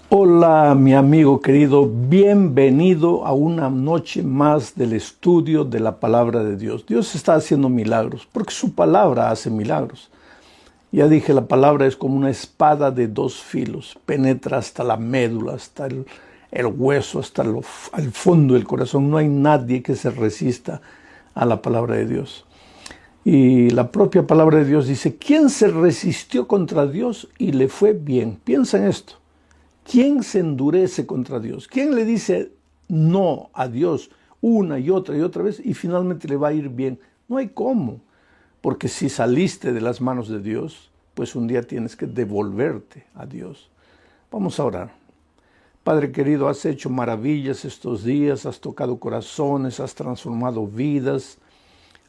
Hola, mi amigo querido, bienvenido a una noche más del estudio de la palabra de Dios. Dios está haciendo milagros, porque su palabra hace milagros. Ya dije, la palabra es como una espada de dos filos, penetra hasta la médula, hasta el hueso, hasta el fondo del corazón. No hay nadie que se resista a la palabra de Dios. Y la propia palabra de Dios dice, ¿quién se resistió contra Dios y le fue bien? Piensa en esto. ¿Quién se endurece contra Dios? ¿Quién le dice no a Dios una y otra vez y finalmente le va a ir bien? No hay cómo, porque si saliste de las manos de Dios, pues un día tienes que devolverte a Dios. Vamos a orar. Padre querido, has hecho maravillas estos días, has tocado corazones, has transformado vidas,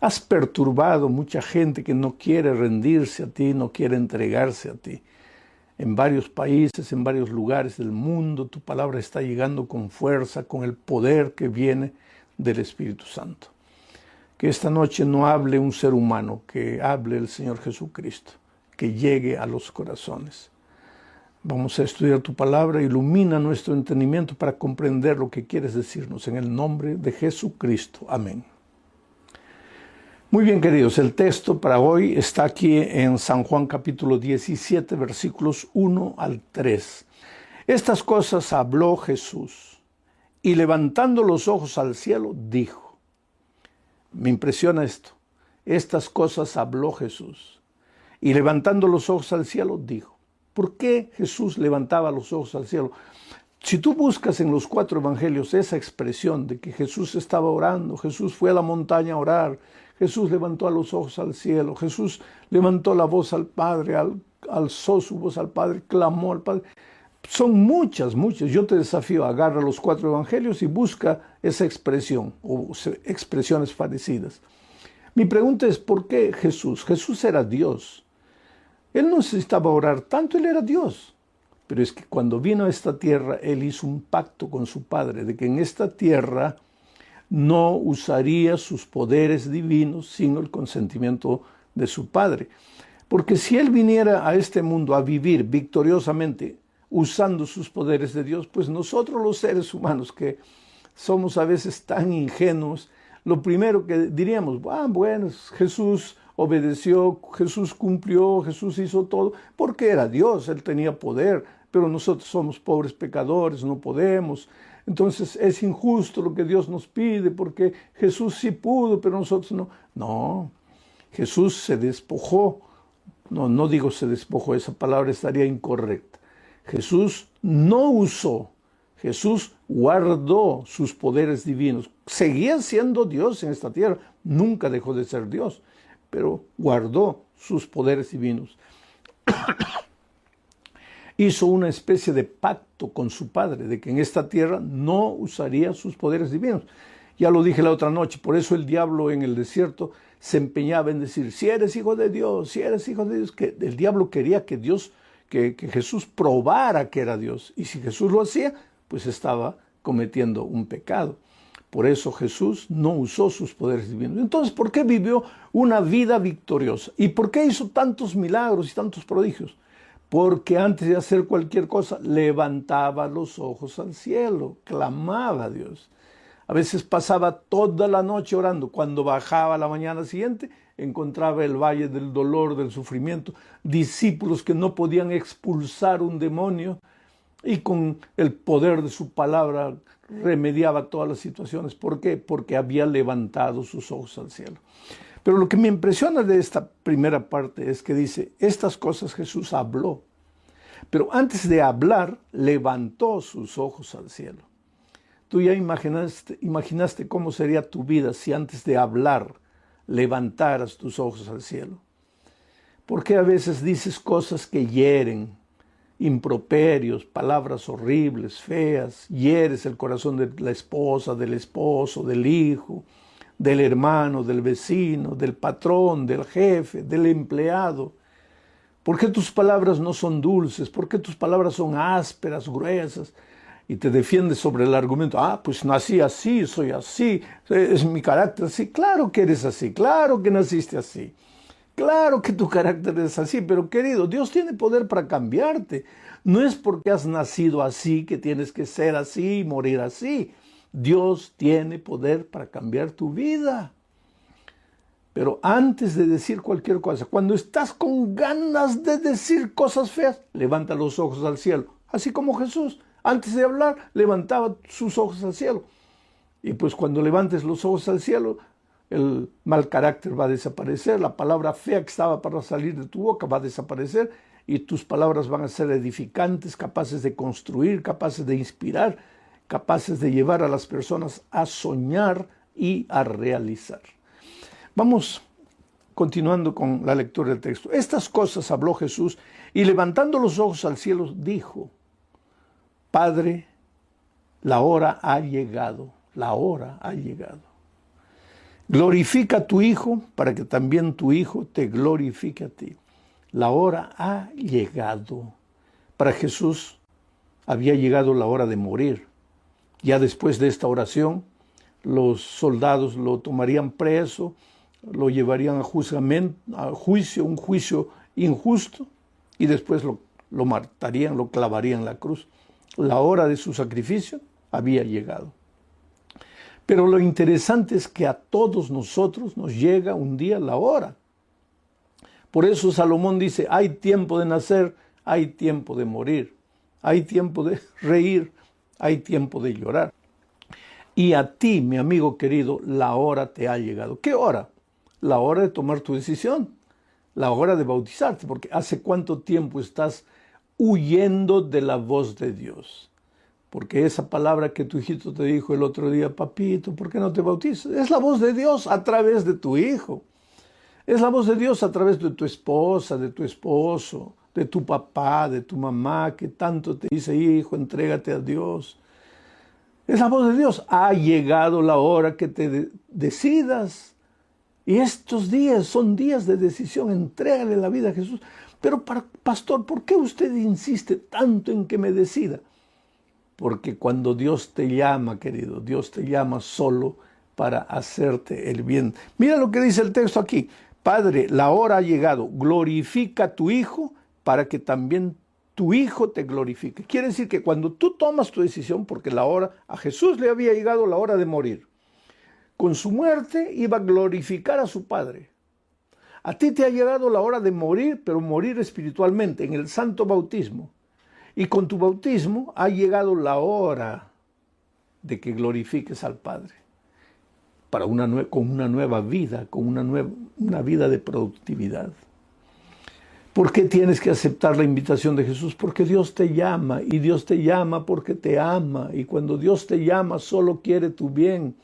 has perturbado mucha gente que no quiere rendirse a ti, no quiere entregarse a ti. En varios países, en varios lugares del mundo, tu palabra está llegando con fuerza, con el poder que viene del Espíritu Santo. Que esta noche no hable un ser humano, que hable el Señor Jesucristo, que llegue a los corazones. Vamos a estudiar tu palabra, ilumina nuestro entendimiento para comprender lo que quieres decirnos. En el nombre de Jesucristo. Amén. Muy bien, queridos, el texto para hoy está aquí en San Juan capítulo 17, versículos 1 al 3. Estas cosas habló Jesús y levantando los ojos al cielo dijo. Me impresiona esto. Estas cosas habló Jesús y levantando los ojos al cielo dijo. ¿Por qué Jesús levantaba los ojos al cielo? Si tú buscas en los 4 evangelios esa expresión de que Jesús estaba orando, Jesús fue a la montaña a orar, Jesús levantó los ojos al cielo, Jesús levantó la voz al Padre, alzó su voz al Padre, clamó al Padre. Son muchas. Yo te desafío, agarra los 4 evangelios y busca esa expresión o expresiones parecidas. Mi pregunta es, ¿por qué Jesús? Jesús era Dios. Él no necesitaba orar tanto, Él era Dios. Pero es que cuando vino a esta tierra, Él hizo un pacto con su Padre, de que en esta tierra no usaría sus poderes divinos sin el consentimiento de su Padre. Porque si Él viniera a este mundo a vivir victoriosamente usando sus poderes de Dios, pues nosotros los seres humanos que somos a veces tan ingenuos, lo primero que diríamos, bueno, Jesús obedeció, Jesús cumplió, Jesús hizo todo, porque era Dios, Él tenía poder, pero nosotros somos pobres pecadores, no podemos. Entonces es injusto lo que Dios nos pide, porque Jesús sí pudo, pero nosotros no. No, Jesús se despojó. No digo se despojó, esa palabra estaría incorrecta. Jesús no usó, Jesús guardó sus poderes divinos. Seguía siendo Dios en esta tierra, nunca dejó de ser Dios, pero guardó sus poderes divinos. Hizo una especie de pacto con su Padre, de que en esta tierra no usaría sus poderes divinos. Ya lo dije la otra noche, por eso el diablo en el desierto se empeñaba en decir, si eres hijo de Dios, si eres hijo de Dios, que el diablo quería que Jesús probara que era Dios. Y si Jesús lo hacía, pues estaba cometiendo un pecado. Por eso Jesús no usó sus poderes divinos. Entonces, ¿por qué vivió una vida victoriosa? ¿Y por qué hizo tantos milagros y tantos prodigios? Porque antes de hacer cualquier cosa, levantaba los ojos al cielo, clamaba a Dios. A veces pasaba toda la noche orando. Cuando bajaba la mañana siguiente, encontraba el valle del dolor, del sufrimiento, discípulos que no podían expulsar un demonio y con el poder de su palabra remediaba todas las situaciones. ¿Por qué? Porque había levantado sus ojos al cielo. Pero lo que me impresiona de esta primera parte es que dice, estas cosas Jesús habló. Pero antes de hablar, levantó sus ojos al cielo. Tú ya imaginaste cómo sería tu vida si antes de hablar levantaras tus ojos al cielo. Porque a veces dices cosas que hieren, improperios, palabras horribles, feas, hieres el corazón de la esposa, del esposo, del hijo, del hermano, del vecino, del patrón, del jefe, del empleado. ¿Por qué tus palabras no son dulces? ¿Por qué tus palabras son ásperas, gruesas? Y te defiendes sobre el argumento, pues nací así, soy así, es mi carácter así. Claro que eres así, claro que naciste así. Claro que tu carácter es así, pero querido, Dios tiene poder para cambiarte. No es porque has nacido así que tienes que ser así y morir así. Dios tiene poder para cambiar tu vida. Pero antes de decir cualquier cosa, cuando estás con ganas de decir cosas feas, levanta los ojos al cielo. Así como Jesús, antes de hablar, levantaba sus ojos al cielo. Y pues cuando levantes los ojos al cielo, el mal carácter va a desaparecer, la palabra fea que estaba para salir de tu boca va a desaparecer y tus palabras van a ser edificantes, capaces de construir, capaces de inspirar, capaces de llevar a las personas a soñar y a realizar. Vamos continuando con la lectura del texto. Estas cosas habló Jesús y levantando los ojos al cielo dijo: Padre, la hora ha llegado, la hora ha llegado. Glorifica a tu Hijo para que también tu Hijo te glorifique a ti. La hora ha llegado. Para Jesús había llegado la hora de morir. Ya después de esta oración, los soldados lo tomarían preso, lo llevarían a juicio, un juicio injusto, y después lo matarían, lo clavarían en la cruz. La hora de su sacrificio había llegado. Pero lo interesante es que a todos nosotros nos llega un día la hora. Por eso Salomón dice, hay tiempo de nacer, hay tiempo de morir, hay tiempo de reír, hay tiempo de llorar. Y a ti, mi amigo querido, la hora te ha llegado. ¿Qué hora? La hora de tomar tu decisión, la hora de bautizarte, porque ¿hace cuánto tiempo estás huyendo de la voz de Dios? Porque esa palabra que tu hijito te dijo el otro día, papito, ¿por qué no te bautizas? Es la voz de Dios a través de tu hijo. Es la voz de Dios a través de tu esposa, de tu esposo, de tu papá, de tu mamá, que tanto te dice, hijo, entrégate a Dios. Es la voz de Dios. Ha llegado la hora que te decidas. Y estos días son días de decisión. Entrégale la vida a Jesús. Pero, pastor, ¿por qué usted insiste tanto en que me decida? Porque cuando Dios te llama, querido, Dios te llama solo para hacerte el bien. Mira lo que dice el texto aquí. Padre, la hora ha llegado. Glorifica a tu Hijo para que también tu Hijo te glorifique. Quiere decir que cuando tú tomas tu decisión, porque a Jesús le había llegado la hora de morir. Con su muerte iba a glorificar a su Padre. A ti te ha llegado la hora de morir, pero morir espiritualmente, en el santo bautismo. Y con tu bautismo ha llegado la hora de que glorifiques al Padre con una nueva vida, con una vida de productividad. ¿Por qué tienes que aceptar la invitación de Jesús? Porque Dios te llama, y Dios te llama porque te ama. Y cuando Dios te llama, solo quiere tu bien.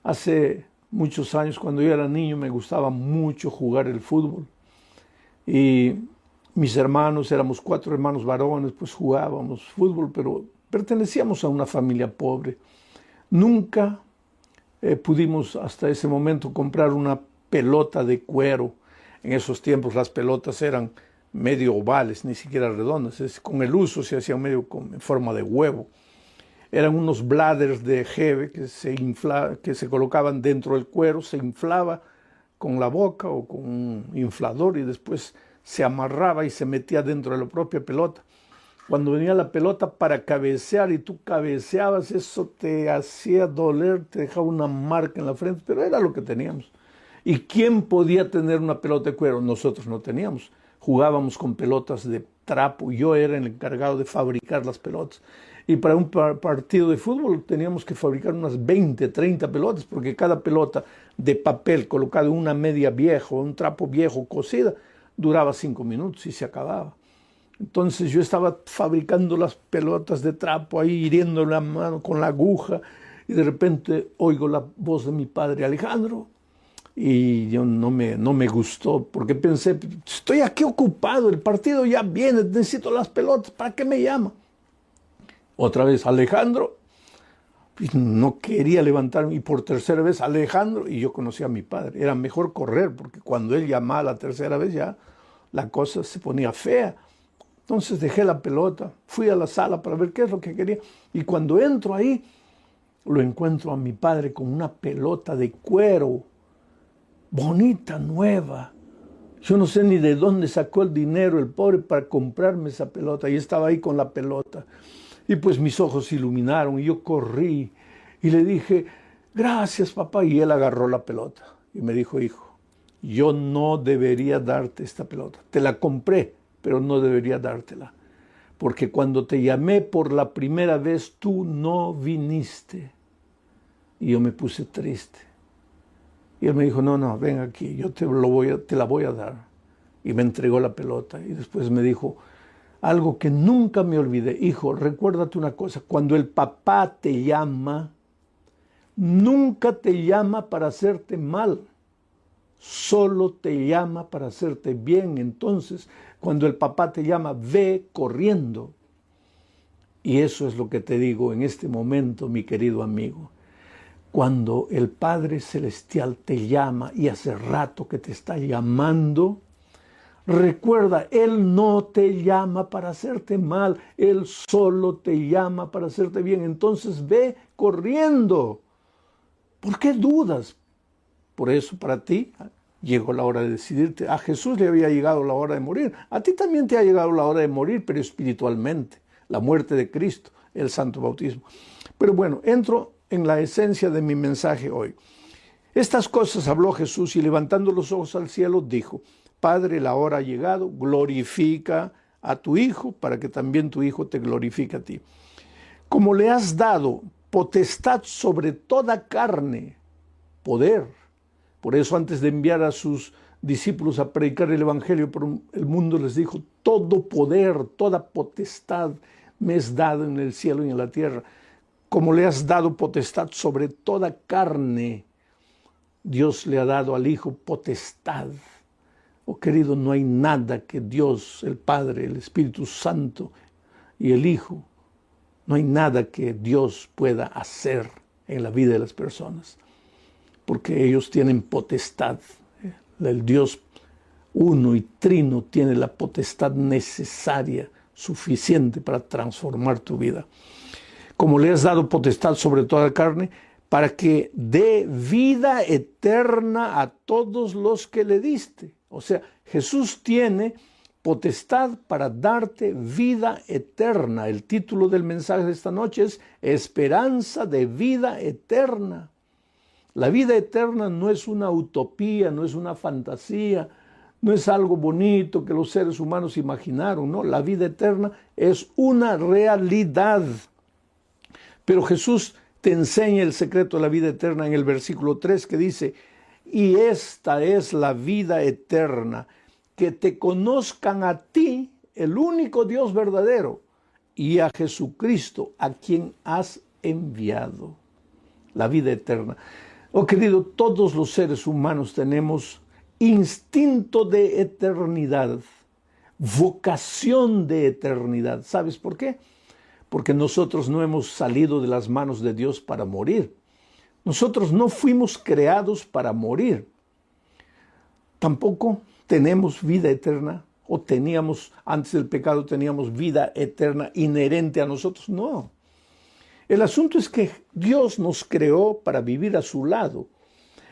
Hace muchos años, cuando yo era niño, me gustaba mucho jugar el fútbol. Y mis hermanos, éramos 4 hermanos varones, pues jugábamos fútbol, pero pertenecíamos a una familia pobre. Nunca pudimos hasta ese momento comprar una pelota de cuero. En esos tiempos las pelotas eran medio ovales, ni siquiera redondas. Con el uso se hacían medio en forma de huevo. Eran unos bladders de jeve que se colocaban dentro del cuero, se inflaba con la boca o con un inflador y después se amarraba y se metía dentro de la propia pelota. Cuando venía la pelota para cabecear y tú cabeceabas, eso te hacía doler, te dejaba una marca en la frente, pero era lo que teníamos. ¿Y quién podía tener una pelota de cuero? Nosotros no teníamos. Jugábamos con pelotas de trapo. Yo era el encargado de fabricar las pelotas. Y para un partido de fútbol teníamos que fabricar unas 20, 30 pelotas, porque cada pelota de papel colocada en una media vieja, un trapo viejo cosida, duraba 5 minutos y se acababa. Entonces yo estaba fabricando las pelotas de trapo ahí, hiriendo la mano con la aguja, y de repente oigo la voz de mi padre, Alejandro, y yo no me gustó, porque pensé, estoy aquí ocupado, el partido ya viene, necesito las pelotas, ¿para qué me llama? Otra vez, Alejandro, y no quería levantarme, y por tercera vez, Alejandro, y yo conocía a mi padre. Era mejor correr, porque cuando él llamaba la tercera vez ya la cosa se ponía fea. Entonces dejé la pelota, fui a la sala para ver qué es lo que quería, y cuando entro ahí, lo encuentro a mi padre con una pelota de cuero, bonita, nueva, Yo no sé ni de dónde sacó el dinero el pobre para comprarme esa pelota. Y estaba ahí con la pelota. Y pues mis ojos se iluminaron y yo corrí y le dije, gracias papá. Y él agarró la pelota y me dijo, hijo, yo no debería darte esta pelota. Te la compré, pero no debería dártela. Porque cuando te llamé por la primera vez, tú no viniste. Y yo me puse triste. Y él me dijo, no, ven aquí, yo te la voy a dar. Y me entregó la pelota. Y después me dijo algo que nunca me olvidé. Hijo, recuérdate una cosa, cuando el papá te llama, nunca te llama para hacerte mal. Solo te llama para hacerte bien. Entonces, cuando el papá te llama, ve corriendo. Y eso es lo que te digo en este momento, mi querido amigo. Cuando el Padre Celestial te llama y hace rato que te está llamando, recuerda, Él no te llama para hacerte mal, Él solo te llama para hacerte bien. Entonces ve corriendo. ¿Por qué dudas? Por eso para ti llegó la hora de decidirte. A Jesús le había llegado la hora de morir. A ti también te ha llegado la hora de morir, pero espiritualmente. La muerte de Cristo, el santo bautismo. Pero bueno, entro en la esencia de mi mensaje hoy. Estas cosas habló Jesús y levantando los ojos al cielo dijo, Padre, la hora ha llegado, glorifica a tu Hijo para que también tu Hijo te glorifique a ti. Como le has dado potestad sobre toda carne, poder. Por eso antes de enviar a sus discípulos a predicar el Evangelio por el mundo les dijo, todo poder, toda potestad me es dado en el cielo y en la tierra. Como le has dado potestad sobre toda carne, Dios le ha dado al Hijo potestad. Oh querido, no hay nada que Dios, el Padre, el Espíritu Santo y el Hijo, no hay nada que Dios pueda hacer en la vida de las personas, porque ellos tienen potestad. El Dios uno y trino tiene la potestad necesaria, suficiente para transformar tu vida. Como le has dado potestad sobre toda carne, para que dé vida eterna a todos los que le diste. O sea, Jesús tiene potestad para darte vida eterna. El título del mensaje de esta noche es Esperanza de vida eterna. La vida eterna no es una utopía, no es una fantasía, no es algo bonito que los seres humanos imaginaron, no. La vida eterna es una realidad. Pero Jesús te enseña el secreto de la vida eterna en el versículo 3 que dice, y esta es la vida eterna, que te conozcan a ti, el único Dios verdadero, y a Jesucristo, a quien has enviado. La vida eterna. Oh querido, todos los seres humanos tenemos instinto de eternidad, vocación de eternidad. ¿Sabes por qué? Porque nosotros no hemos salido de las manos de Dios para morir. Nosotros no fuimos creados para morir. Tampoco tenemos vida eterna, o teníamos, antes del pecado teníamos vida eterna inherente a nosotros. No. El asunto es que Dios nos creó para vivir a su lado.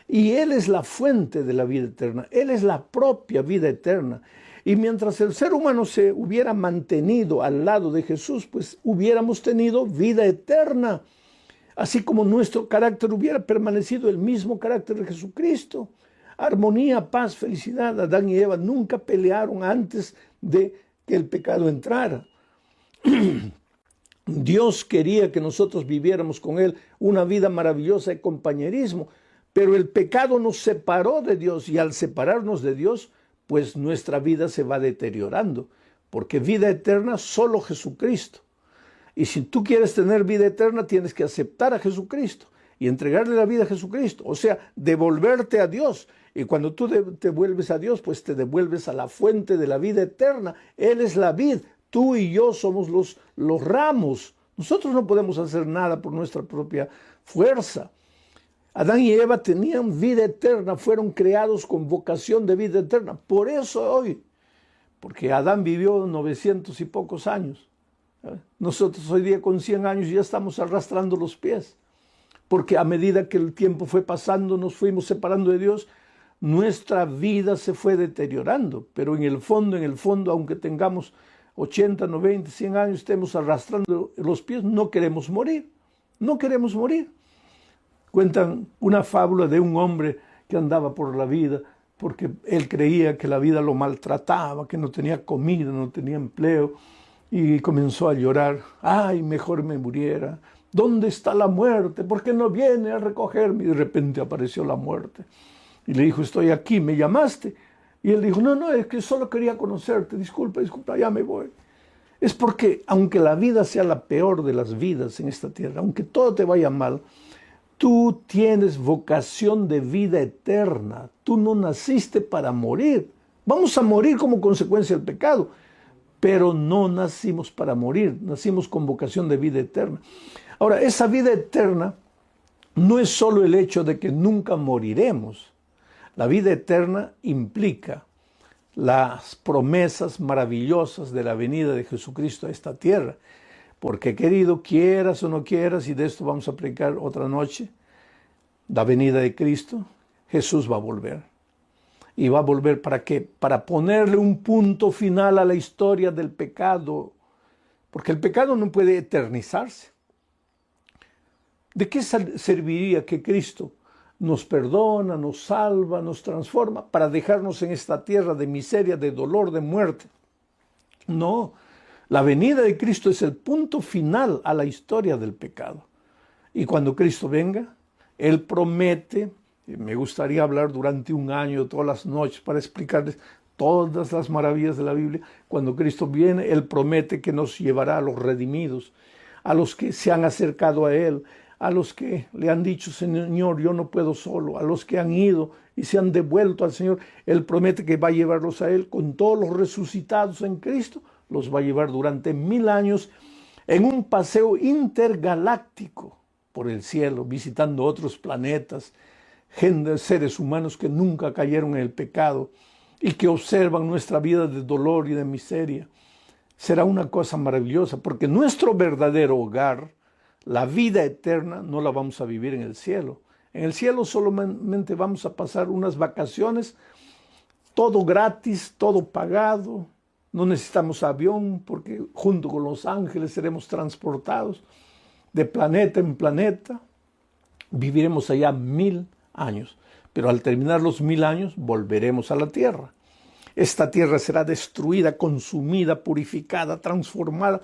Y Él es la fuente de la vida eterna. Él es la propia vida eterna. Y mientras el ser humano se hubiera mantenido al lado de Jesús, pues hubiéramos tenido vida eterna. Así como nuestro carácter hubiera permanecido el mismo carácter de Jesucristo. Armonía, paz, felicidad. Adán y Eva nunca pelearon antes de que el pecado entrara. Dios quería que nosotros viviéramos con Él una vida maravillosa de compañerismo. Pero el pecado nos separó de Dios y al separarnos de Dios, pues nuestra vida se va deteriorando, porque vida eterna solo Jesucristo. Y si tú quieres tener vida eterna, tienes que aceptar a Jesucristo y entregarle la vida a Jesucristo, o sea, devolverte a Dios. Y cuando tú te vuelves a Dios, pues te devuelves a la fuente de la vida eterna. Él es la vid, tú y yo somos los ramos. Nosotros no podemos hacer nada por nuestra propia fuerza. Adán y Eva tenían vida eterna, fueron creados con vocación de vida eterna. Por eso hoy, porque Adán vivió 900 y pocos años. Nosotros hoy día con 100 años ya estamos arrastrando los pies. Porque a medida que el tiempo fue pasando, nos fuimos separando de Dios. nuestra vida se fue deteriorando, pero en el fondo, aunque tengamos 80, 90, 100 años, estemos arrastrando los pies, no queremos morir, no queremos morir. Cuentan una fábula de un hombre que andaba por la vida porque él creía que la vida lo maltrataba, que no tenía comida, no tenía empleo, y comenzó a llorar. ¡Ay, mejor me muriera! ¿Dónde está la muerte? ¿Por qué no viene a recogerme? Y de repente apareció la muerte. Y le dijo, estoy aquí, ¿me llamaste? Y él dijo, no, es que solo quería conocerte, disculpa, ya me voy. Es porque, aunque la vida sea la peor de las vidas en esta tierra, aunque todo te vaya mal, tú tienes vocación de vida eterna. Tú no naciste para morir. Vamos a morir como consecuencia del pecado, pero no nacimos para morir, nacimos con vocación de vida eterna. Ahora, esa vida eterna no es solo el hecho de que nunca moriremos. La vida eterna implica las promesas maravillosas de la venida de Jesucristo a esta tierra. Porque, querido, quieras o no quieras, y de esto vamos a predicar otra noche, la venida de Cristo, Jesús va a volver. ¿Y va a volver para qué? Para ponerle un punto final a la historia del pecado. Porque el pecado no puede eternizarse. ¿De qué serviría que Cristo nos perdona, nos salva, nos transforma para dejarnos en esta tierra de miseria, de dolor, de muerte? No, la venida de Cristo es el punto final a la historia del pecado. Y cuando Cristo venga, Él promete, y me gustaría hablar durante un año, todas las noches, para explicarles todas las maravillas de la Biblia. Cuando Cristo viene, Él promete que nos llevará a los redimidos, a los que se han acercado a Él, a los que le han dicho, Señor, yo no puedo solo, a los que han ido y se han devuelto al Señor. Él promete que va a llevarlos a Él con todos los resucitados en Cristo, los va a llevar durante 1000 años en un paseo intergaláctico por el cielo, visitando otros planetas, seres humanos que nunca cayeron en el pecado y que observan nuestra vida de dolor y de miseria. Será una cosa maravillosa, porque nuestro verdadero hogar, la vida eterna, no la vamos a vivir en el cielo. En el cielo solamente vamos a pasar unas vacaciones, todo gratis, todo pagado. No necesitamos avión porque junto con los ángeles seremos transportados de planeta en planeta. Viviremos allá 1000 años, pero al terminar los 1000 años volveremos a la tierra. Esta tierra será destruida, consumida, purificada, transformada,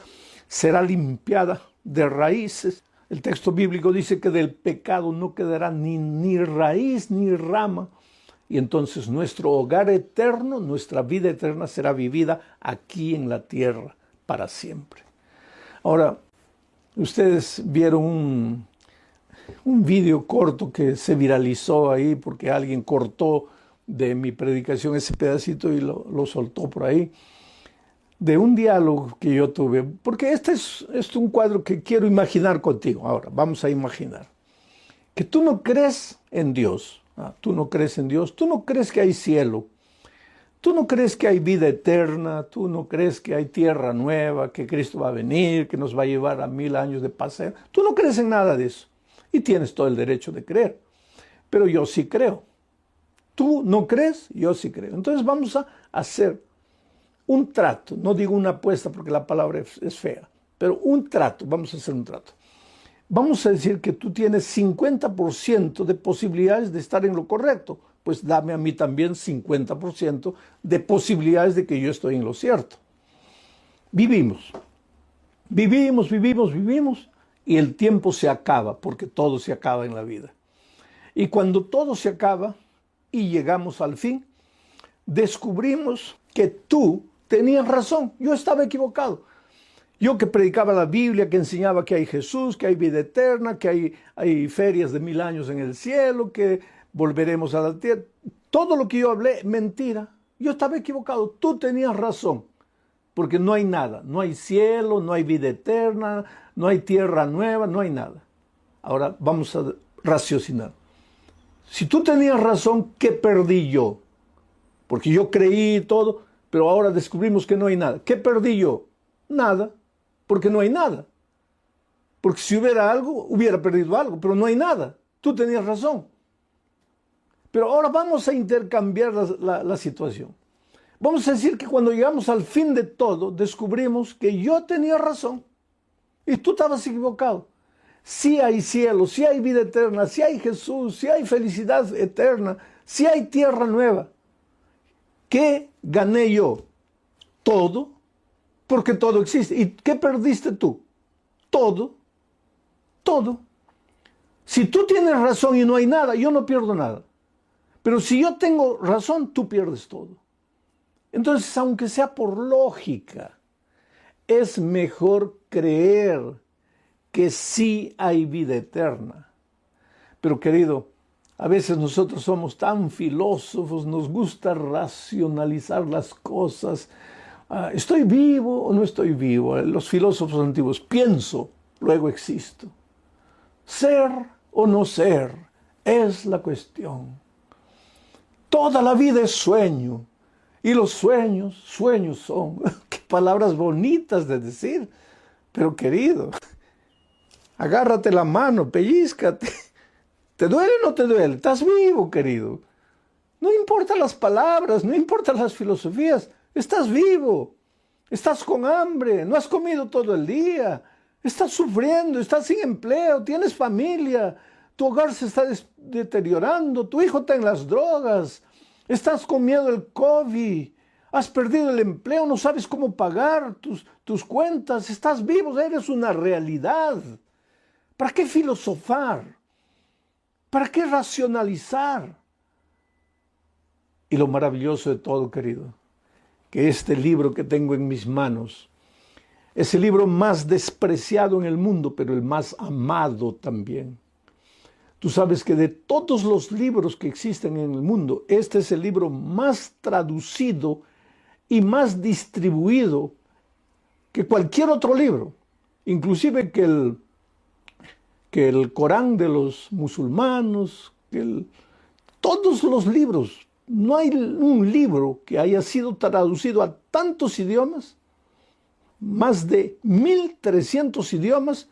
será limpiada de raíces. El texto bíblico dice que del pecado no quedará ni raíz ni rama. Y entonces nuestro hogar eterno, nuestra vida eterna será vivida aquí en la tierra para siempre. Ahora, ustedes vieron un video corto que se viralizó ahí porque alguien cortó de mi predicación ese pedacito y lo soltó por ahí, de un diálogo que yo tuve, porque este es un cuadro que quiero imaginar contigo. Ahora, vamos a imaginar que tú no crees en Dios, tú no crees en Dios, tú no crees que hay cielo, tú no crees que hay vida eterna, tú no crees que hay tierra nueva, que Cristo va a venir, que nos va a llevar a 1000 años de paseo, tú no crees en nada de eso, y tienes todo el derecho de creer, pero yo sí creo. Tú no crees, yo sí creo. Entonces vamos a hacer un trato, no digo una apuesta porque la palabra es fea, pero un trato, vamos a hacer un trato. Vamos a decir que tú tienes 50% de posibilidades de estar en lo correcto, pues dame a mí también 50% de posibilidades de que yo estoy en lo cierto. Vivimos, y el tiempo se acaba, porque todo se acaba en la vida. Y cuando todo se acaba y llegamos al fin, descubrimos que tú tenías razón, yo estaba equivocado. Yo que predicaba la Biblia, que enseñaba que hay Jesús, que hay vida eterna, que hay ferias de 1000 años en el cielo, que volveremos a la tierra. Todo lo que yo hablé, mentira. Yo estaba equivocado, tú tenías razón. Porque no hay nada, no hay cielo, no hay vida eterna, no hay tierra nueva, no hay nada. Ahora vamos a raciocinar. Si tú tenías razón, ¿qué perdí yo? Porque yo creí todo, pero ahora descubrimos que no hay nada. ¿Qué perdí yo? Nada, porque no hay nada. Porque si hubiera algo, hubiera perdido algo, pero no hay nada. Tú tenías razón. Pero ahora vamos a intercambiar la situación. Vamos a decir que cuando llegamos al fin de todo, descubrimos que yo tenía razón y tú estabas equivocado. Sí hay cielo, sí hay vida eterna, sí hay Jesús, sí hay felicidad eterna, sí hay tierra nueva. ¿Qué gané yo? Todo, porque todo existe. ¿Y qué perdiste tú? Todo, todo. Si tú tienes razón y no hay nada, yo no pierdo nada. Pero si yo tengo razón, tú pierdes todo. Entonces, aunque sea por lógica, es mejor creer que sí hay vida eterna. Pero querido, a veces nosotros somos tan filósofos, nos gusta racionalizar las cosas. ¿Estoy vivo o no estoy vivo? Los filósofos antiguos, pienso, luego existo. Ser o no ser es la cuestión. Toda la vida es sueño. Y los sueños, sueños son. Qué palabras bonitas de decir. Pero querido, agárrate la mano, pellízcate. ¿Te duele o no te duele? Estás vivo, querido. No importan las palabras, no importan las filosofías. Estás vivo. Estás con hambre, no has comido todo el día. Estás sufriendo, estás sin empleo, tienes familia. Tu hogar se está deteriorando, tu hijo está en las drogas. Estás con miedo del COVID. Has perdido el empleo, no sabes cómo pagar tus cuentas. Estás vivo, eres una realidad. ¿Para qué filosofar? ¿Para qué racionalizar? Y lo maravilloso de todo, querido, que este libro que tengo en mis manos es el libro más despreciado en el mundo, pero el más amado también. Tú sabes que de todos los libros que existen en el mundo, este es el libro más traducido y más distribuido que cualquier otro libro, inclusive que el Corán de los musulmanes, todos los libros. No hay un libro que haya sido traducido a tantos idiomas, más de 1300 idiomas,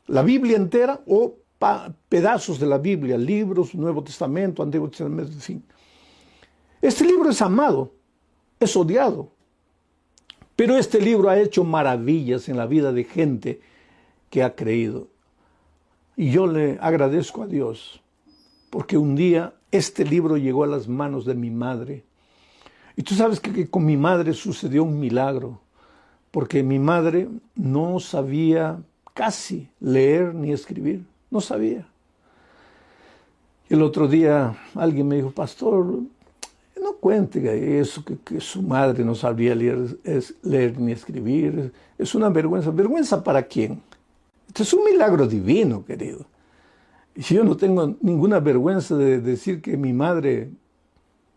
la Biblia entera o pedazos de la Biblia, libros, Nuevo Testamento, Antiguo Testamento, en fin. Este libro es amado, es odiado, pero este libro ha hecho maravillas en la vida de gente que ha creído. Y yo le agradezco a Dios, porque un día este libro llegó a las manos de mi madre. Y tú sabes que con mi madre sucedió un milagro, porque mi madre no sabía casi leer ni escribir, no sabía. El otro día alguien me dijo, pastor, no cuente eso, que su madre no sabía leer ni escribir. Es una vergüenza. ¿Vergüenza para quién? Esto es un milagro divino, querido. Y yo no tengo ninguna vergüenza de decir que mi madre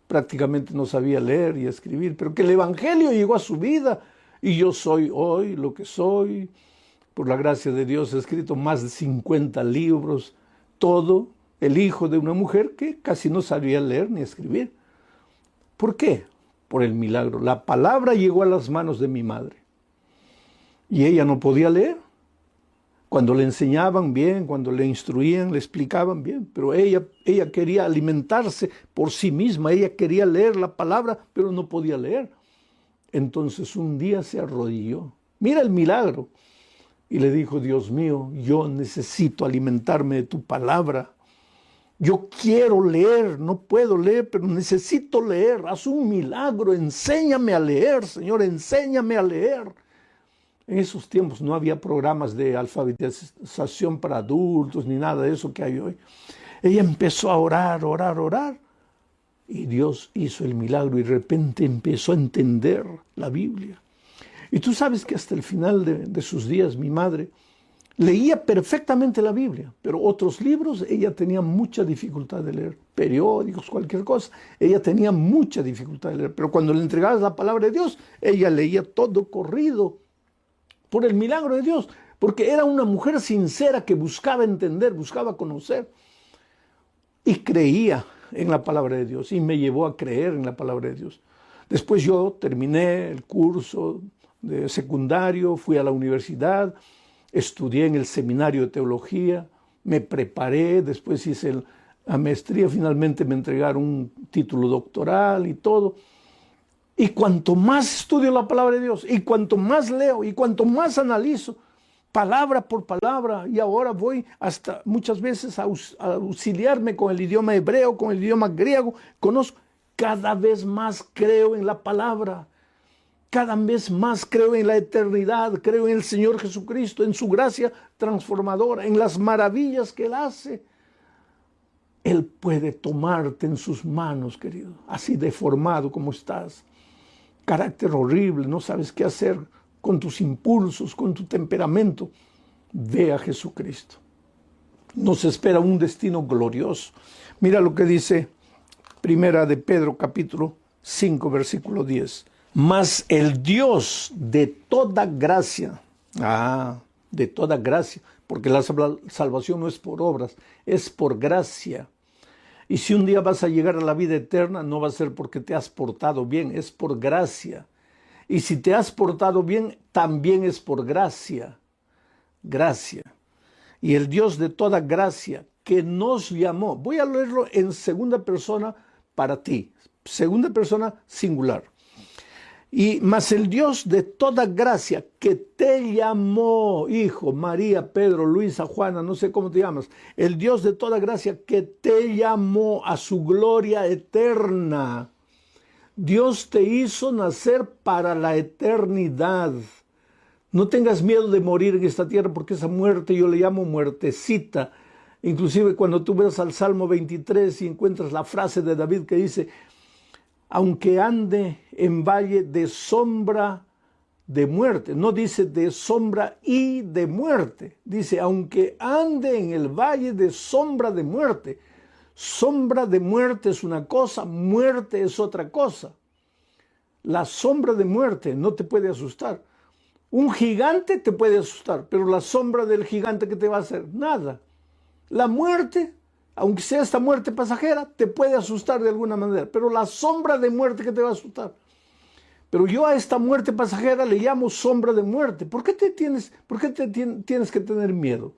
prácticamente no sabía leer y escribir, pero que el Evangelio llegó a su vida y yo soy hoy lo que soy. Por la gracia de Dios he escrito más de 50 libros, todo el hijo de una mujer que casi no sabía leer ni escribir. ¿Por qué? Por el milagro. La palabra llegó a las manos de mi madre y ella no podía leer. Cuando le enseñaban bien, cuando le instruían, le explicaban bien, pero ella quería alimentarse por sí misma, ella quería leer la palabra, pero no podía leer. Entonces un día se arrodilló, mira el milagro, y le dijo, Dios mío, yo necesito alimentarme de tu palabra. Yo quiero leer, no puedo leer, pero necesito leer. Haz un milagro, enséñame a leer, Señor, enséñame a leer. En esos tiempos no había programas de alfabetización para adultos ni nada de eso que hay hoy. Ella empezó a orar, orar, orar. Y Dios hizo el milagro y de repente empezó a entender la Biblia. Y tú sabes que hasta el final de sus días mi madre leía perfectamente la Biblia, pero otros libros ella tenía mucha dificultad de leer. Periódicos, cualquier cosa, ella tenía mucha dificultad de leer. Pero cuando le entregabas la palabra de Dios, ella leía todo corrido. Por el milagro de Dios, porque era una mujer sincera que buscaba entender, buscaba conocer y creía en la palabra de Dios y me llevó a creer en la palabra de Dios. Después yo terminé el curso de secundario, fui a la universidad, estudié en el seminario de teología, me preparé, después hice a maestría, finalmente me entregaron un título doctoral y todo. Y cuanto más estudio la palabra de Dios, y cuanto más leo, y cuanto más analizo, palabra por palabra, y ahora voy hasta muchas veces a auxiliarme con el idioma hebreo, con el idioma griego, conozco, cada vez más creo en la palabra, cada vez más creo en la eternidad, creo en el Señor Jesucristo, en su gracia transformadora, en las maravillas que Él hace. Él puede tomarte en sus manos, querido, así deformado como estás. Carácter horrible, no sabes qué hacer con tus impulsos, con tu temperamento. Ve a Jesucristo. Nos espera un destino glorioso. Mira lo que dice Primera de Pedro, capítulo 5, versículo 10. Mas el Dios de toda gracia, de toda gracia, porque la salvación no es por obras, es por gracia. Y si un día vas a llegar a la vida eterna, no va a ser porque te has portado bien, es por gracia. Y si te has portado bien, también es por gracia. Gracia. Y el Dios de toda gracia que nos llamó. Voy a leerlo en segunda persona para ti. Segunda persona singular. Y mas el Dios de toda gracia que te llamó, hijo, María, Pedro, Luisa, Juana, no sé cómo te llamas. El Dios de toda gracia que te llamó a su gloria eterna. Dios te hizo nacer para la eternidad. No tengas miedo de morir en esta tierra, porque esa muerte yo le llamo muertecita. Inclusive cuando tú ves al Salmo 23 y encuentras la frase de David que dice: aunque ande en valle de sombra de muerte, no dice de sombra y de muerte, dice aunque ande en el valle de sombra de muerte. Sombra de muerte es una cosa, muerte es otra cosa. La sombra de muerte no te puede asustar. Un gigante te puede asustar, pero la sombra del gigante, ¿qué te va a hacer? Nada. La muerte, aunque sea esta muerte pasajera, te puede asustar de alguna manera, pero la sombra de muerte que te va a asustar. Pero yo a esta muerte pasajera le llamo sombra de muerte. ¿Por qué tienes que tener miedo?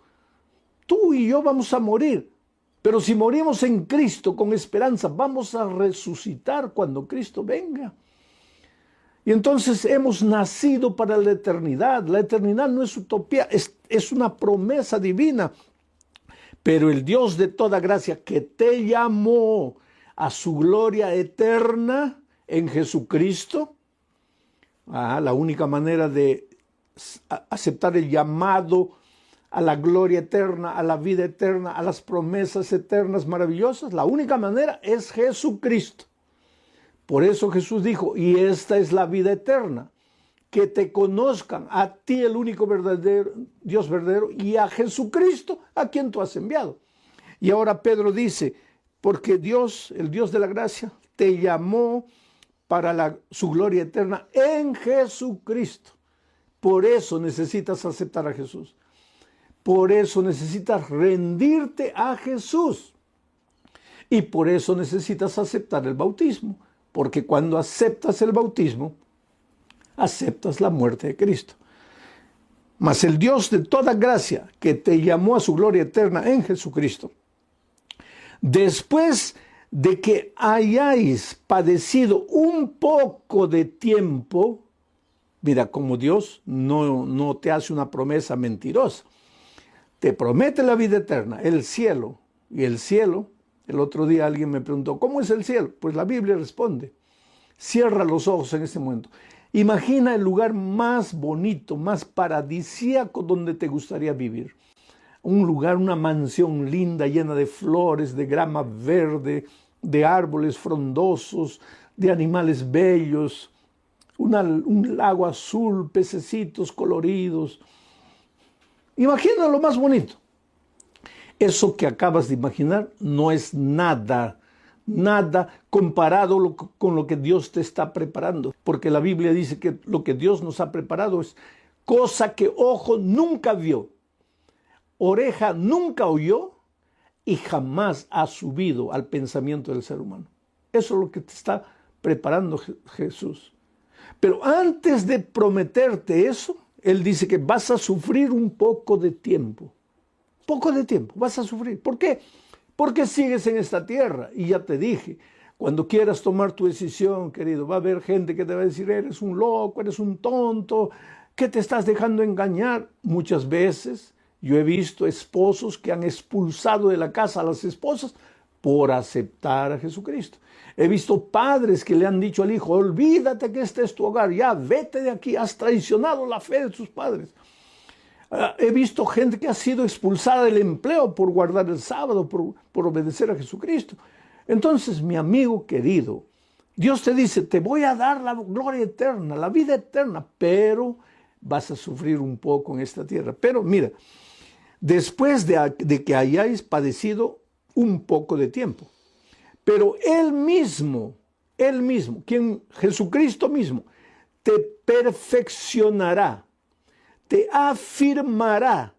Tú y yo vamos a morir, pero si morimos en Cristo con esperanza, vamos a resucitar cuando Cristo venga. Y entonces hemos nacido para la eternidad. La eternidad no es utopía, es una promesa divina. Pero el Dios de toda gracia que te llamó a su gloria eterna en Jesucristo, la única manera de aceptar el llamado a la gloria eterna, a la vida eterna, a las promesas eternas maravillosas, la única manera es Jesucristo. Por eso Jesús dijo, y esta es la vida eterna, que te conozcan a ti, el único verdadero Dios verdadero, y a Jesucristo, a quien tú has enviado. Y ahora Pedro dice, porque Dios, el Dios de la gracia, te llamó para su gloria eterna en Jesucristo. Por eso necesitas aceptar a Jesús. Por eso necesitas rendirte a Jesús. Y por eso necesitas aceptar el bautismo. Porque cuando aceptas el bautismo, aceptas la muerte de Cristo. Mas el Dios de toda gracia, que te llamó a su gloria eterna en Jesucristo, después de que hayáis padecido un poco de tiempo, mira, como Dios no te hace una promesa mentirosa, te promete la vida eterna, el cielo, y el cielo, el otro día alguien me preguntó, ¿cómo es el cielo? Pues la Biblia responde, cierra los ojos en este momento. Imagina el lugar más bonito, más paradisíaco donde te gustaría vivir. Un lugar, una mansión linda, llena de flores, de grama verde, de árboles frondosos, de animales bellos, un lago azul, pececitos coloridos. Imagina lo más bonito. Eso que acabas de imaginar no es nada comparado con lo que Dios te está preparando. Porque la Biblia dice que lo que Dios nos ha preparado es cosa que ojo nunca vio, oreja nunca oyó y jamás ha subido al pensamiento del ser humano. Eso es lo que te está preparando Jesús. Pero antes de prometerte eso, Él dice que vas a sufrir un poco de tiempo. Poco de tiempo vas a sufrir. ¿Por qué? ¿Por qué sigues en esta tierra? Y ya te dije, cuando quieras tomar tu decisión, querido, va a haber gente que te va a decir, eres un loco, eres un tonto, ¿qué te estás dejando engañar? Muchas veces yo he visto esposos que han expulsado de la casa a las esposas por aceptar a Jesucristo. He visto padres que le han dicho al hijo, olvídate que este es tu hogar, ya vete de aquí, has traicionado la fe de tus padres. He visto gente que ha sido expulsada del empleo por guardar el sábado, por obedecer a Jesucristo. Entonces, mi amigo querido, Dios te dice, te voy a dar la gloria eterna, la vida eterna, pero vas a sufrir un poco en esta tierra. Pero mira, después de que hayáis padecido un poco de tiempo, pero Él mismo, Jesucristo mismo, te perfeccionará, te afirmará,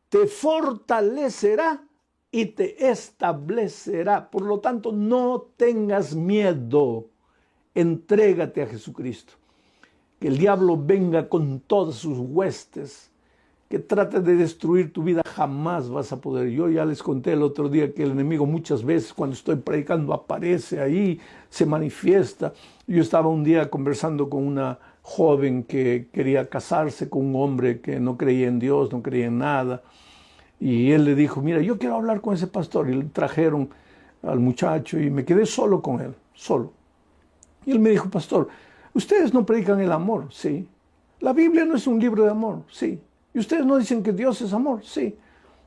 te fortalecerá y te establecerá. Por lo tanto, no tengas miedo, entrégate a Jesucristo. Que el diablo venga con todas sus huestes, que trate de destruir tu vida, jamás vas a poder. Yo ya les conté el otro día que el enemigo muchas veces cuando estoy predicando aparece ahí, se manifiesta. Yo estaba un día conversando con una joven que quería casarse con un hombre que no creía en Dios, no creía en nada. Y él le dijo, mira, yo quiero hablar con ese pastor. Y le trajeron al muchacho y me quedé solo con él, solo. Y él me dijo, pastor, ¿ustedes no predican el amor? Sí. ¿La Biblia no es un libro de amor? Sí. ¿Y ustedes no dicen que Dios es amor? Sí.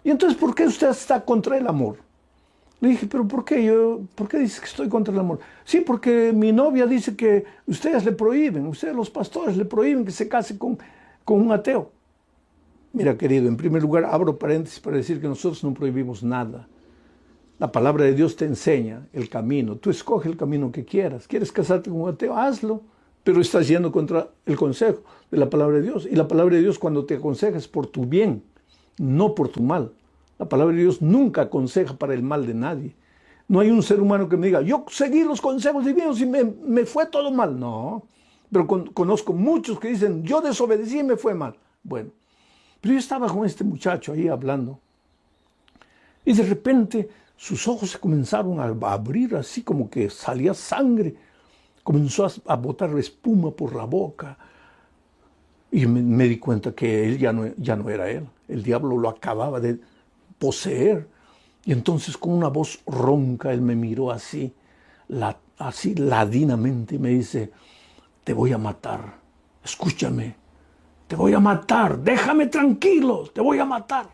¿Y entonces por qué usted está contra el amor? Le dije, ¿pero por qué? ¿Por qué dices que estoy contra el amor? Sí, porque mi novia dice que ustedes le prohíben, ustedes los pastores le prohíben que se case con un ateo. Mira, querido, en primer lugar, abro paréntesis para decir que nosotros no prohibimos nada. La palabra de Dios te enseña el camino. Tú escoge el camino que quieras. ¿Quieres casarte con un ateo? Hazlo. Pero estás yendo contra el consejo de la palabra de Dios. Y la palabra de Dios cuando te aconseja es por tu bien, no por tu mal. La palabra de Dios nunca aconseja para el mal de nadie. No hay un ser humano que me diga, yo seguí los consejos divinos y me fue todo mal. No, pero conozco muchos que dicen, yo desobedecí y me fue mal. Bueno, pero yo estaba con este muchacho ahí hablando. Y de repente sus ojos se comenzaron a abrir así como que salía sangre. Comenzó a botar espuma por la boca. Y me di cuenta que él ya no era él. El diablo lo acababa de poseer. Y entonces con una voz ronca él me miró así ladinamente y me dice, te voy a matar, escúchame, te voy a matar, déjame tranquilo, te voy a matar.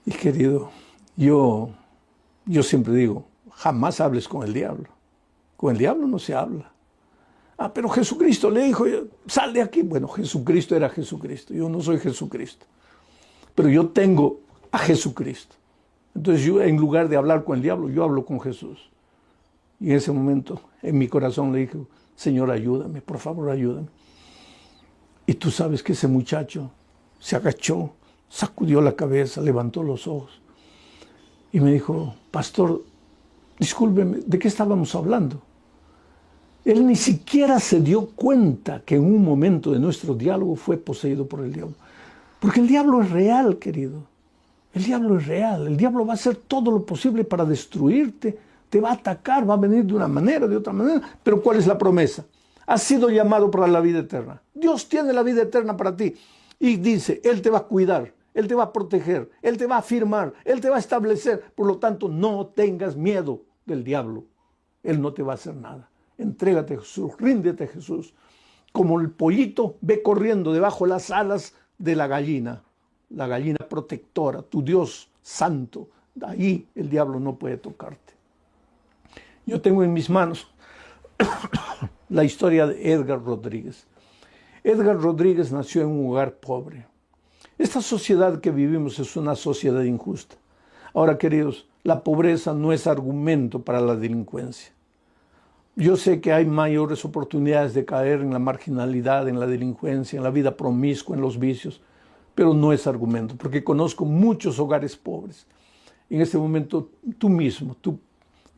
Y querido, yo siempre digo, jamás hables con el diablo. Con el diablo no se habla. Ah, pero Jesucristo le dijo, sal de aquí. Bueno, Jesucristo era Jesucristo. Yo no soy Jesucristo. Pero yo tengo a Jesucristo. Entonces yo, en lugar de hablar con el diablo, yo hablo con Jesús. Y en ese momento, en mi corazón le dije, Señor, ayúdame, por favor, ayúdame. Y tú sabes que ese muchacho se agachó, sacudió la cabeza, levantó los ojos. Y me dijo, pastor, discúlpeme, ¿de qué estábamos hablando? Él ni siquiera se dio cuenta que en un momento de nuestro diálogo fue poseído por el diablo. Porque el diablo es real, querido. El diablo es real. El diablo va a hacer todo lo posible para destruirte. Te va a atacar, va a venir de una manera, de otra manera. Pero ¿cuál es la promesa? Has sido llamado para la vida eterna. Dios tiene la vida eterna para ti. Y dice, Él te va a cuidar, Él te va a proteger, Él te va a afirmar, Él te va a establecer. Por lo tanto, no tengas miedo del diablo. Él no te va a hacer nada. Entrégate a Jesús, ríndete a Jesús. Como el pollito, ve corriendo debajo de las alas de la gallina protectora, tu Dios santo. Ahí el diablo no puede tocarte. Yo tengo en mis manos la historia de Edgar Rodríguez. Edgar Rodríguez nació en un hogar pobre. Esta sociedad que vivimos es una sociedad injusta. Ahora, queridos, la pobreza no es argumento para la delincuencia. Yo sé que hay mayores oportunidades de caer en la marginalidad, en la delincuencia, en la vida promiscua, en los vicios, pero no es argumento, porque conozco muchos hogares pobres. En este momento tú mismo, tú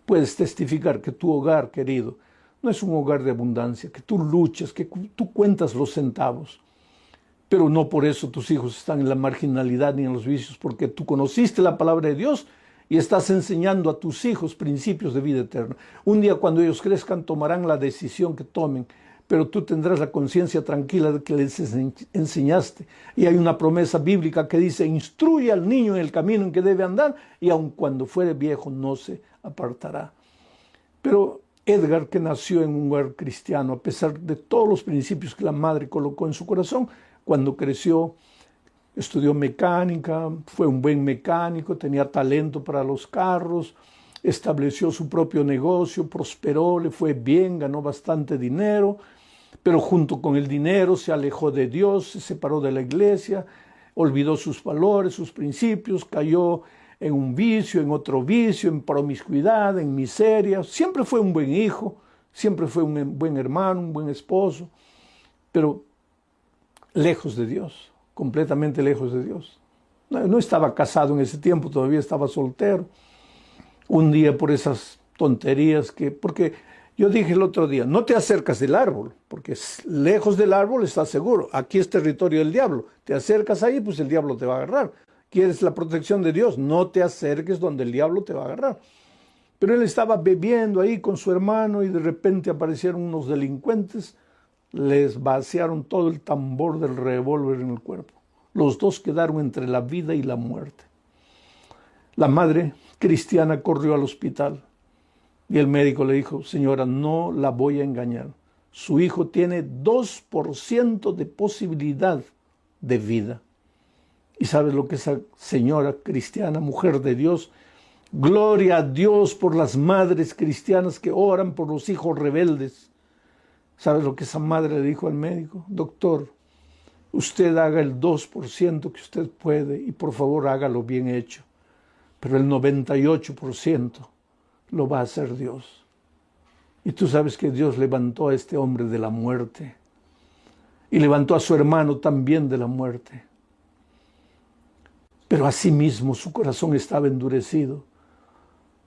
puedes testificar que tu hogar, querido, no es un hogar de abundancia, que tú luchas, que tú cuentas los centavos, pero no por eso tus hijos están en la marginalidad ni en los vicios, porque tú conociste la palabra de Dios y estás enseñando a tus hijos principios de vida eterna. Un día cuando ellos crezcan tomarán la decisión que tomen, pero tú tendrás la conciencia tranquila de que les enseñaste. Y hay una promesa bíblica que dice, instruye al niño en el camino en que debe andar, y aun cuando fuere viejo no se apartará. Pero Edgar, que nació en un hogar cristiano, a pesar de todos los principios que la madre colocó en su corazón, cuando creció, estudió mecánica, fue un buen mecánico, tenía talento para los carros, estableció su propio negocio, prosperó, le fue bien, ganó bastante dinero, pero junto con el dinero se alejó de Dios, se separó de la iglesia, olvidó sus valores, sus principios, cayó en un vicio, en otro vicio, en promiscuidad, en miseria. Siempre fue un buen hijo, siempre fue un buen hermano, un buen esposo, pero lejos de Dios, completamente lejos de Dios. No estaba casado en ese tiempo, todavía estaba soltero. Un día por esas tonterías porque yo dije el otro día, no te acercas del árbol, porque lejos del árbol estás seguro. Aquí es territorio del diablo. Te acercas ahí, pues el diablo te va a agarrar. ¿Quieres la protección de Dios? No te acerques donde el diablo te va a agarrar. Pero él estaba bebiendo ahí con su hermano y de repente aparecieron unos delincuentes, les vaciaron todo el tambor del revólver en el cuerpo. Los dos quedaron entre la vida y la muerte. La madre cristiana corrió al hospital y el médico le dijo, señora, no la voy a engañar. Su hijo tiene 2% de posibilidad de vida. ¿Y sabes lo que esa señora cristiana, mujer de Dios? Gloria a Dios por las madres cristianas que oran por los hijos rebeldes. ¿Sabes lo que esa madre le dijo al médico? Doctor, usted haga el 2% que usted puede y por favor hágalo bien hecho. Pero el 98% lo va a hacer Dios. Y tú sabes que Dios levantó a este hombre de la muerte. Y levantó a su hermano también de la muerte. Pero asimismo su corazón estaba endurecido.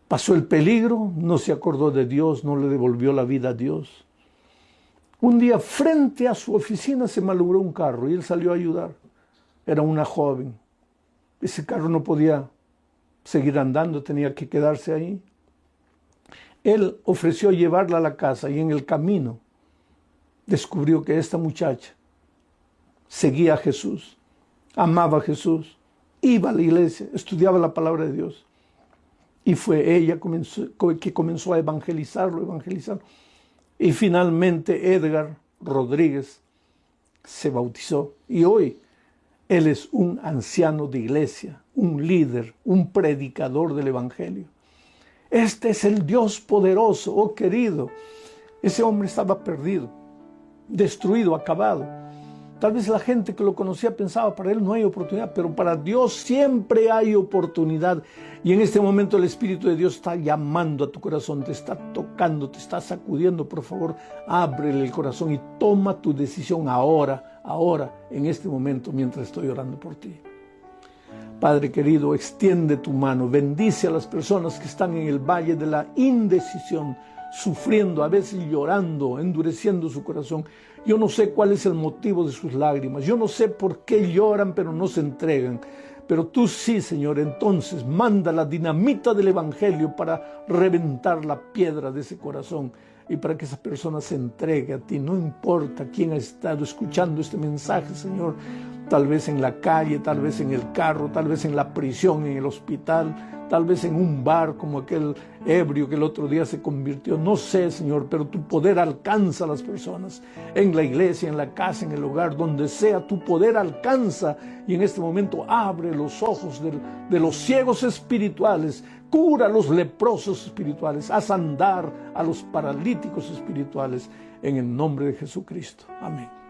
Pasó el peligro, no se acordó de Dios, no le devolvió la vida a Dios. Un día frente a su oficina se malogró un carro y él salió a ayudar. Era una joven. Ese carro no podía seguir andando, tenía que quedarse ahí. Él ofreció llevarla a la casa y en el camino descubrió que esta muchacha seguía a Jesús, amaba a Jesús, iba a la iglesia, estudiaba la palabra de Dios. Y fue ella que comenzó a evangelizarlo. Y finalmente Edgar Rodríguez se bautizó. Y hoy él es un anciano de iglesia, un líder, un predicador del evangelio. Este es el Dios poderoso, oh querido. Ese hombre estaba perdido, destruido, acabado. Tal vez la gente que lo conocía pensaba, para él no hay oportunidad, pero para Dios siempre hay oportunidad. Y en este momento el Espíritu de Dios está llamando a tu corazón, te está tocando, te está sacudiendo. Por favor, ábrele el corazón y toma tu decisión ahora, en este momento, mientras estoy orando por ti. Padre querido, extiende tu mano, bendice a las personas que están en el valle de la indecisión, sufriendo, a veces llorando, endureciendo su corazón. Yo no sé cuál es el motivo de sus lágrimas, yo no sé por qué lloran, pero no se entregan. Pero tú sí, Señor, entonces manda la dinamita del Evangelio para reventar la piedra de ese corazón y para que esa persona se entregue a ti. No importa quién ha estado escuchando este mensaje, Señor, tal vez en la calle, tal vez en el carro, tal vez en la prisión, en el hospital, tal vez en un bar como aquel ebrio que el otro día se convirtió. No sé, Señor, pero tu poder alcanza a las personas. En la iglesia, en la casa, en el hogar, donde sea, tu poder alcanza. Y en este momento abre los ojos de los ciegos espirituales, cura a los leprosos espirituales, haz andar a los paralíticos espirituales, en el nombre de Jesucristo. Amén.